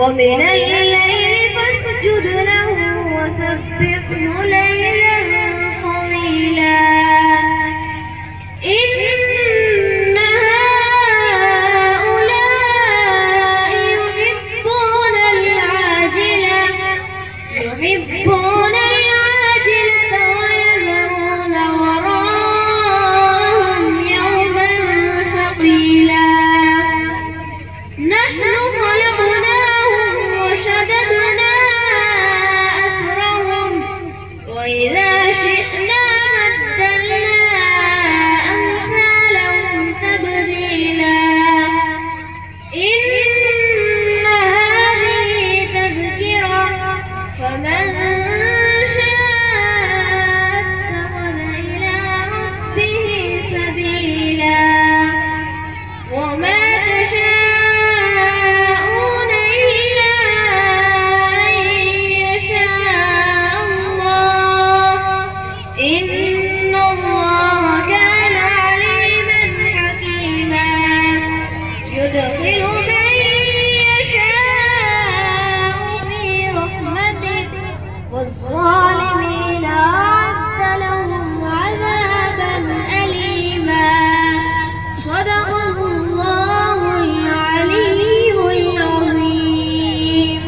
ومن الليل فاسجد له وسبحه ليلا طويلا إن هؤلاء يحبون العاجلة ويذرون وراءهم يوما ثقيلا نحن خلقناهم وشددنا أسرهم وإذا شئنا بدلنا أمثالهم تبديلا إن هذه تذكرة فمن شاء اتخذ إلى ربه سبيلا وما تشاءون إلا أن يشاء الله إن الله كان عليما حكيما يدخل من يشاء في رحمته والظالمين أعد لهم عذابا أليما صدق الله العلي العظيم.